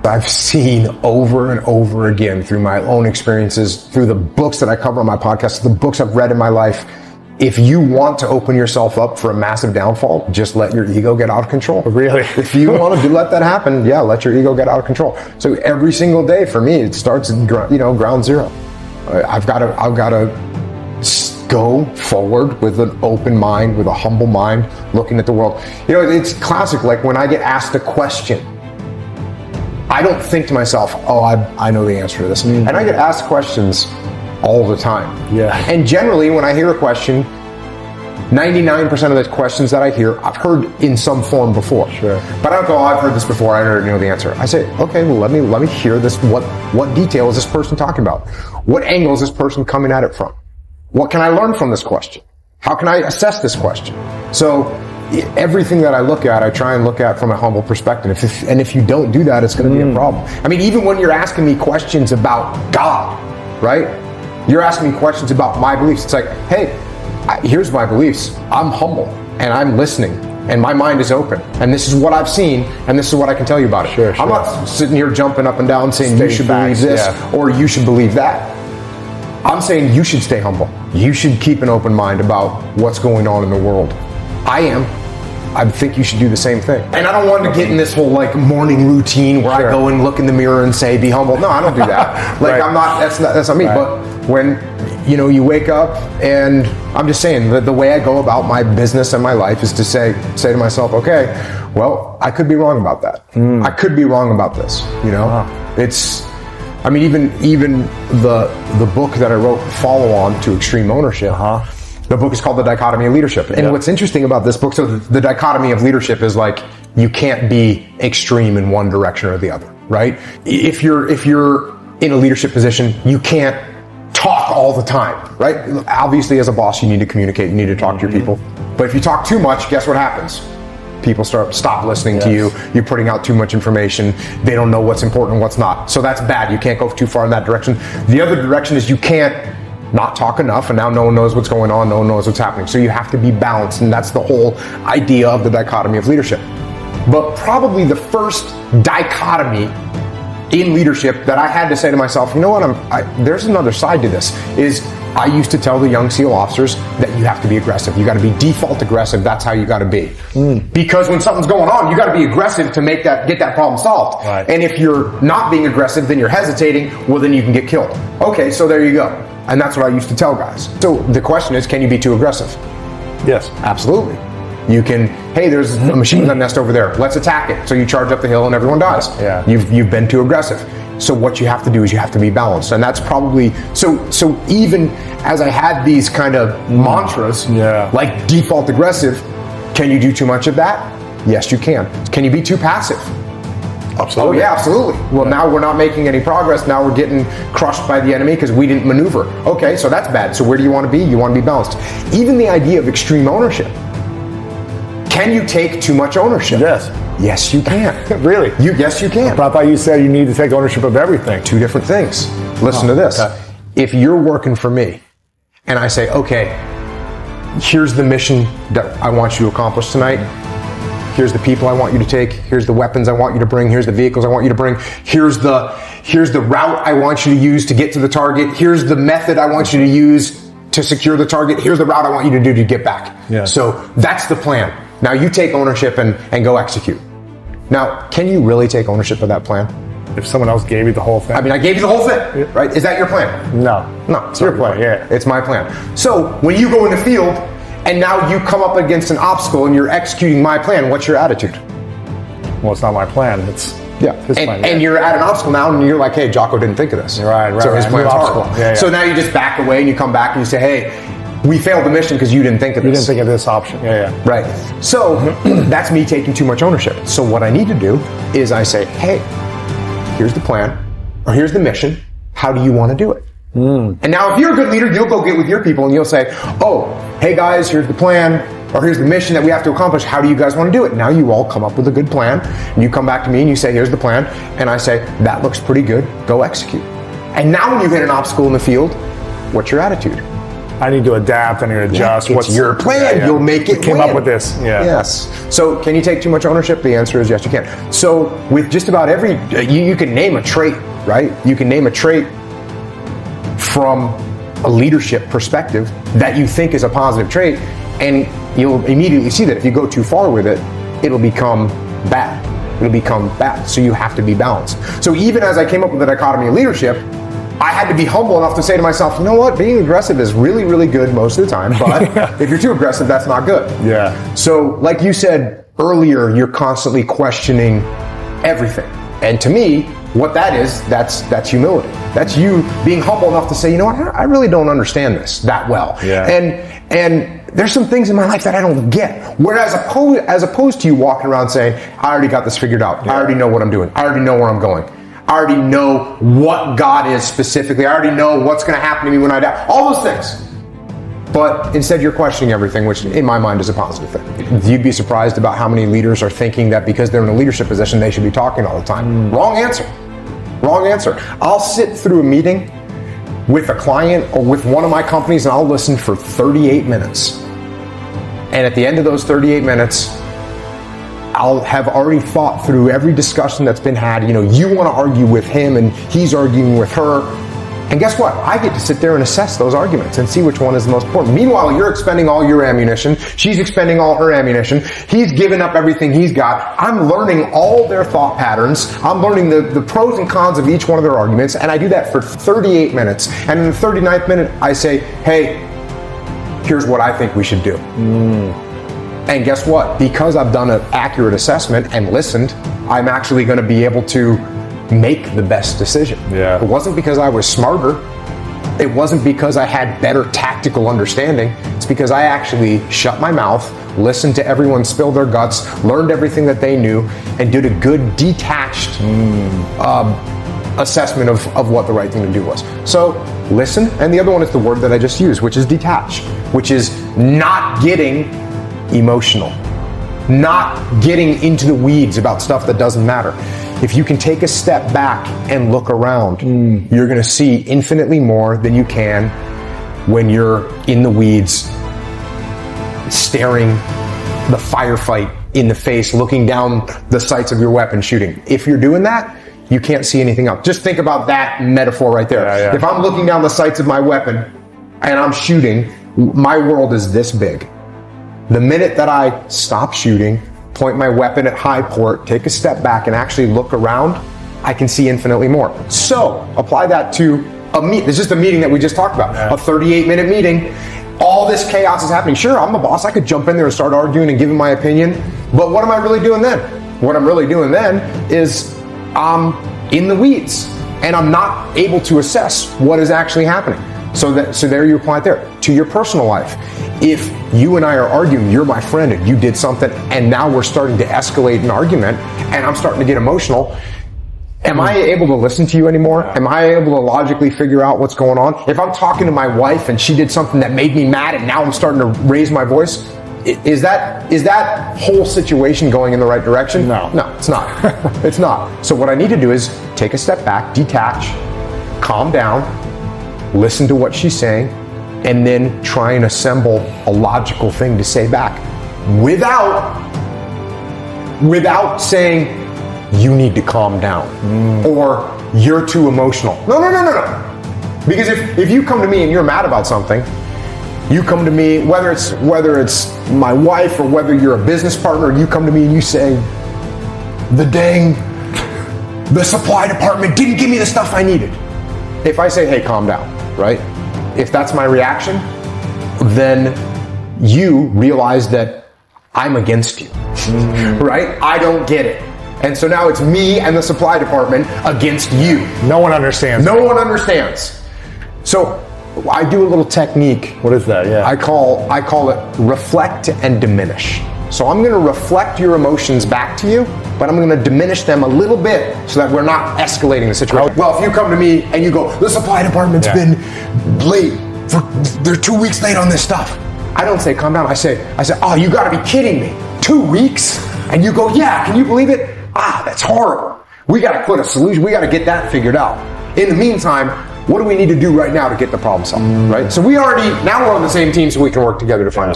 I've seen over and over again through my own experiences, through the books that I cover on my podcast, the books I've read in my life. If you want to open yourself up for a massive downfall, just let your ego get out of control. Really? If you want to let that happen, yeah, let your ego get out of control. So every single day for me, it starts at ground zero. I've got to go forward with an open mind, with a humble mind, looking at the world. It's classic. Like when I get asked a question, I don't think to myself, oh, I know the answer to this. And I get asked questions all the time. Yeah. And generally, when I hear a question, 99% of the questions that I hear, I've heard in some form before. Sure. But I don't go, oh, I've heard this before, I already know the answer. I say, okay, well, let me hear this. What detail is this person talking about? What angle is this person coming at it from? What can I learn from this question? How can I assess this question? So everything that I look at, I try and look at from a humble perspective. If you don't do that, it's going to be a problem. I mean, even when you're asking me questions about God, right? You're asking me questions about my beliefs. It's like, hey, here's my beliefs. I'm humble and I'm listening and my mind is open and this is what I've seen and this is what I can tell you about it. Sure. I'm not sitting here jumping up and down saying you should believe this or you should believe that. I'm saying you should stay humble. You should keep an open mind about what's going on in the world. I am. I think you should do the same thing. And I don't want to get in this whole morning routine where I go and look in the mirror and say, be humble. No, I don't do that. Right. That's not me. Right. But when, you wake up and I'm just saying the way I go about my business and my life is to say to myself, okay, well, I could be wrong about that. I could be wrong about this. Wow. Even the book that I wrote, follow on to Extreme Ownership. The book is called The Dichotomy of Leadership. And what's interesting about this book, so the dichotomy of leadership is you can't be extreme in one direction or the other, right? If you're in a leadership position, you can't talk all the time, right? Obviously, as a boss, you need to communicate, you need to talk to your people. But if you talk too much, guess what happens? People stop listening to you. You're putting out too much information. They don't know what's important and what's not. So that's bad. You can't go too far in that direction. The other direction is you can't not talk enough, and now no one knows what's going on, no one knows what's happening. So you have to be balanced, and that's the whole idea of the dichotomy of leadership. But probably the first dichotomy in leadership that I had to say to myself, you know what, there's another side to this, is I used to tell the young SEAL officers that you have to be aggressive. You got to be default aggressive. That's how you got to be. Because when something's going on, you got to be aggressive to get that problem solved. Right. And if you're not being aggressive, then you're hesitating, well, then you can get killed. Okay, so there you go. And that's what I used to tell guys. So the question is, can you be too aggressive? Yes. Absolutely. You can, hey, there's a machine gun nest over there. Let's attack it. So you charge up the hill and everyone dies. Yeah. You've been too aggressive. So what you have to do is you have to be balanced. And that's probably, so even as I had these kind of mantras, like default aggressive, can you do too much of that? Yes, you can. Can you be too passive? Absolutely. Oh yeah, absolutely. Well, now we're not making any progress. Now we're getting crushed by the enemy because we didn't maneuver. Okay, so that's bad. So where do you want to be? You want to be balanced. Even the idea of extreme ownership. Can you take too much ownership? Yes. Yes, you can. Really? Yes, you can. But I thought you said you need to take ownership of everything. Two different things. Listen to this. Okay. If you're working for me and I say, okay, here's the mission that I want you to accomplish tonight. Here's the people I want you to take. Here's the weapons I want you to bring. Here's the vehicles I want you to bring. Here's the route I want you to use to get to the target. Here's the method I want you to use to secure the target. Here's the route I want you to do to get back. Yeah. So that's the plan. Now you take ownership and go execute. Now, can you really take ownership of that plan? If someone else gave you the whole thing? I mean, I gave you the whole thing, right? Is that your plan? No, it's your plan. Yeah, it's my plan. So when you go in the field and now you come up against an obstacle and you're executing my plan, what's your attitude? Well, it's not my plan. It's his plan. And you're at an obstacle now and you're like, hey, Jocko didn't think of this. Right. So his plan's horrible. Yeah. So now you just back away and you come back and you say, hey, we failed the mission because you didn't think of this. You didn't think of this option. Yeah. Right. So that's me taking too much ownership. So what I need to do is I say, hey, here's the plan or here's the mission. How do you want to do it? And now if you're a good leader, you'll go get with your people and you'll say, oh, hey guys, here's the plan or here's the mission that we have to accomplish. How do you guys want to do it? Now you all come up with a good plan and you come back to me and you say, here's the plan. And I say, that looks pretty good. Go execute. And now when you hit an obstacle in the field, what's your attitude? I need to adapt, I need to adjust. What's your plan? You'll make it. Came up with this. Yeah. Yes. So can you take too much ownership? The answer is yes, you can. So with just about every, you can name a trait, right? You can name a trait from a leadership perspective that you think is a positive trait, and you'll immediately see that if you go too far with it, it'll become bad. It'll become bad. So you have to be balanced. So even as I came up with the dichotomy of leadership, I had to be humble enough to say to myself, you know what, being aggressive is really, really good most of the time, but if you're too aggressive, that's not good. Yeah. So like you said earlier, you're constantly questioning everything. And to me, what that is, that's humility. That's you being humble enough to say, you know what, I really don't understand this that well. Yeah. And there's some things in my life that I don't get. Whereas as opposed to you walking around saying, I already got this figured out. Yeah. I already know what I'm doing. I already know where I'm going. I already know what God is specifically. I already know what's going to happen to me when I die. All those things. But instead you're questioning everything, which in my mind is a positive thing. You'd be surprised about how many leaders are thinking that because they're in a leadership position, they should be talking all the time. Wrong answer. Wrong answer. I'll sit through a meeting with a client or with one of my companies and I'll listen for 38 minutes. And at the end of those 38 minutes, I'll have already thought through every discussion that's been had. You know, you want to argue with him and he's arguing with her. And guess what? I get to sit there and assess those arguments and see which one is the most important. Meanwhile, you're expending all your ammunition. She's expending all her ammunition. He's giving up everything he's got. I'm learning all their thought patterns. I'm learning the pros and cons of each one of their arguments. And I do that for 38 minutes. And in the 39th minute, I say, hey, here's what I think we should do. And guess what? Because I've done an accurate assessment and listened, I'm actually going to be able to make the best decision. Yeah. It wasn't because I was smarter. It wasn't because I had better tactical understanding. It's because I actually shut my mouth, listened to everyone spill their guts, learned everything that they knew, and did a good detached assessment of what the right thing to do was. So listen, and the other one is the word that I just used, which is detach, which is not getting emotional, not getting into the weeds about stuff that doesn't matter. If you can take a step back and look around, you're going to see infinitely more than you can when you're in the weeds, staring the firefight in the face, looking down the sights of your weapon, shooting. If you're doing that, you can't see anything else. Just think about that metaphor right there. Yeah. If I'm looking down the sights of my weapon and I'm shooting, my world is this big. The minute that I stop shooting, point my weapon at high port, take a step back and actually look around, I can see infinitely more. So apply that to this is the meeting that we just talked about. Yeah. A 38-minute meeting. All this chaos is happening. Sure, I'm the boss. I could jump in there and start arguing and giving my opinion. But what am I really doing then? What I'm really doing then is I'm in the weeds and I'm not able to assess what is actually happening. So there you apply it there. To your personal life. If you and I are arguing, you're my friend and you did something and now we're starting to escalate an argument and I'm starting to get emotional, am I able to listen to you anymore? Am I able to logically figure out what's going on? If I'm talking to my wife and she did something that made me mad and now I'm starting to raise my voice, is that whole situation going in the right direction? No, it's not. It's not. So what I need to do is take a step back, detach, calm down, listen to what she's saying, and then try and assemble a logical thing to say back without saying, you need to calm down or you're too emotional. No. Because if you come to me and you're mad about something, you come to me, whether it's my wife or whether you're a business partner, you come to me and you say, the supply department didn't give me the stuff I needed. If I say, hey, calm down, right? If that's my reaction, then you realize that I'm against you, right? I don't get it. And so now it's me and the supply department against you. No one understands. No one understands. So I do a little technique. What is that? Yeah. I call it reflect and diminish. So I'm going to reflect your emotions back to you, but I'm going to diminish them a little bit so that we're not escalating the situation. Well, if you come to me and you go, the supply department's been late. They're 2 weeks late on this stuff. I don't say, calm down. I say, oh, you got to be kidding me. 2 weeks? And you go, yeah, can you believe it? That's horrible. We got to put a solution. We got to get that figured out. In the meantime, what do we need to do right now to get the problem solved, right? So now we're on the same team so we can work together to find a